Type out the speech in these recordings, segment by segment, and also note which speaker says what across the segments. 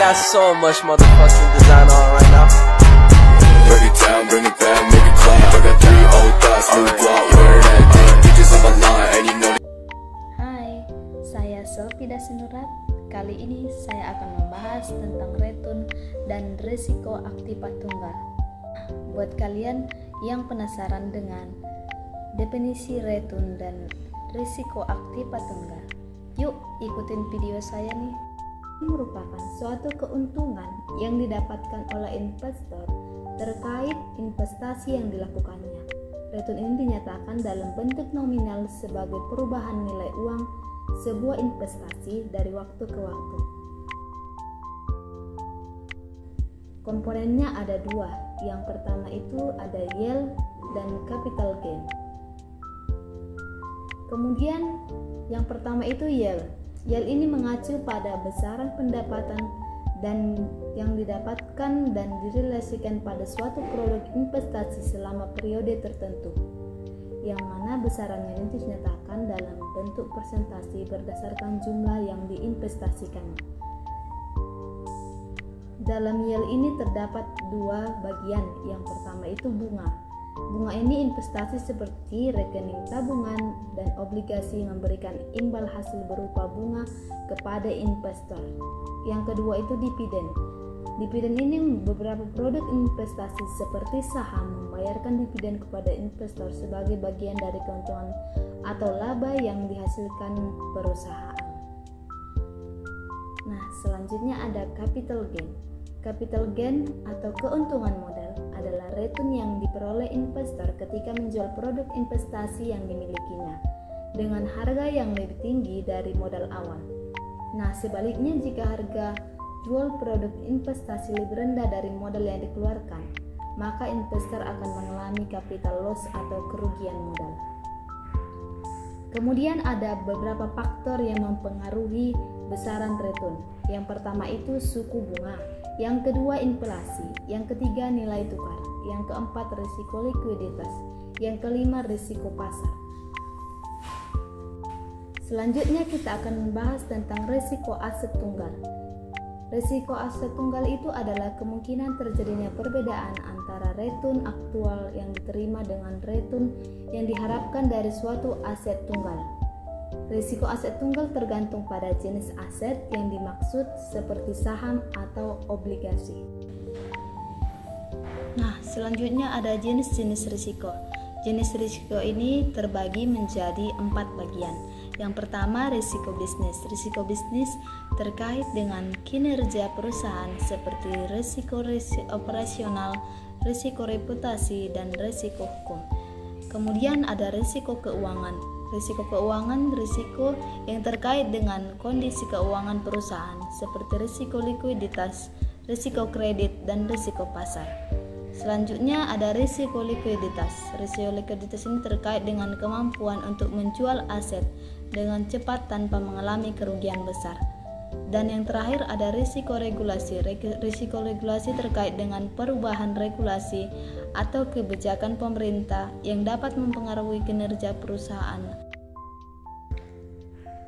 Speaker 1: got so much motherfucking design on right now.
Speaker 2: Break it down, bring it back, make it clap. I got 3 old thoughts, new block, where that thing, bitches on my line, and you know.
Speaker 3: Hai, saya Sophie Dasinurat. Kali ini saya akan membahas tentang retun dan risiko aktiva tunggal. Buat kalian yang penasaran dengan definisi retun dan risiko aktiva tunggal, yuk ikutin video saya nih. Ini merupakan suatu keuntungan yang didapatkan oleh investor terkait investasi yang dilakukannya. Retun ini dinyatakan dalam bentuk nominal sebagai perubahan nilai uang sebuah investasi dari waktu ke waktu. Komponennya ada 2. Yang pertama itu ada yield dan capital gain. Kemudian yang pertama itu yield. Yield ini mengacu pada besaran pendapatan dan yang didapatkan dan direlasikan pada suatu produk investasi selama periode tertentu, yang mana besarannya itu dinyatakan dalam bentuk persentase berdasarkan jumlah yang diinvestasikan. Dalam yield ini terdapat 2 bagian. Yang pertama itu bunga. Bunga ini investasi seperti rekening tabungan dan obligasi memberikan imbal hasil berupa bunga kepada investor. Yang kedua itu dividen. Dividen ini beberapa produk investasi seperti saham membayarkan dividen kepada investor sebagai bagian dari keuntungan atau laba yang dihasilkan perusahaan. Nah, selanjutnya ada capital gain. Capital gain atau keuntungan modal adalah retun yang diperoleh investor ketika menjual produk investasi yang dimilikinya dengan harga yang lebih tinggi dari modal awal. Nah, sebaliknya jika harga jual produk investasi lebih rendah dari modal yang dikeluarkan, maka investor akan mengalami capital loss atau kerugian modal. Kemudian ada beberapa faktor yang mempengaruhi besaran retun. Yang pertama itu suku bunga, yang kedua inflasi, yang ketiga nilai tukar, yang keempat risiko likuiditas, yang kelima risiko pasar. Selanjutnya kita akan membahas tentang risiko aset tunggal. Risiko aset tunggal itu adalah kemungkinan terjadinya perbedaan antara retun aktual yang diterima dengan retun yang diharapkan dari suatu aset tunggal. Risiko aset tunggal tergantung pada jenis aset yang dimaksud seperti saham atau obligasi. Nah, selanjutnya ada jenis-jenis risiko. Jenis risiko ini terbagi menjadi 4 bagian. Yang pertama, risiko bisnis. Risiko bisnis terkait dengan kinerja perusahaan seperti risiko operasional, risiko reputasi, dan risiko hukum. Kemudian ada risiko keuangan. Risiko keuangan, risiko yang terkait dengan kondisi keuangan perusahaan seperti risiko likuiditas, risiko kredit, dan risiko pasar. Selanjutnya ada risiko likuiditas. Risiko likuiditas ini terkait dengan kemampuan untuk menjual aset dengan cepat tanpa mengalami kerugian besar. Dan yang terakhir ada risiko regulasi. Risiko regulasi terkait dengan perubahan regulasi atau kebijakan pemerintah yang dapat mempengaruhi kinerja perusahaan.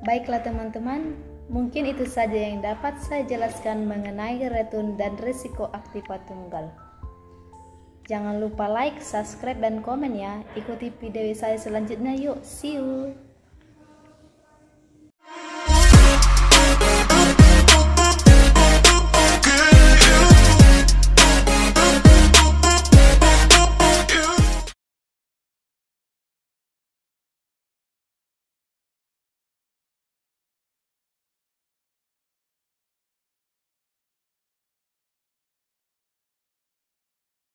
Speaker 3: Baiklah teman-teman, mungkin itu saja yang dapat saya jelaskan mengenai retun dan risiko aktiva tunggal. Jangan lupa like, subscribe, dan komen ya. Ikuti video saya selanjutnya yuk. See you.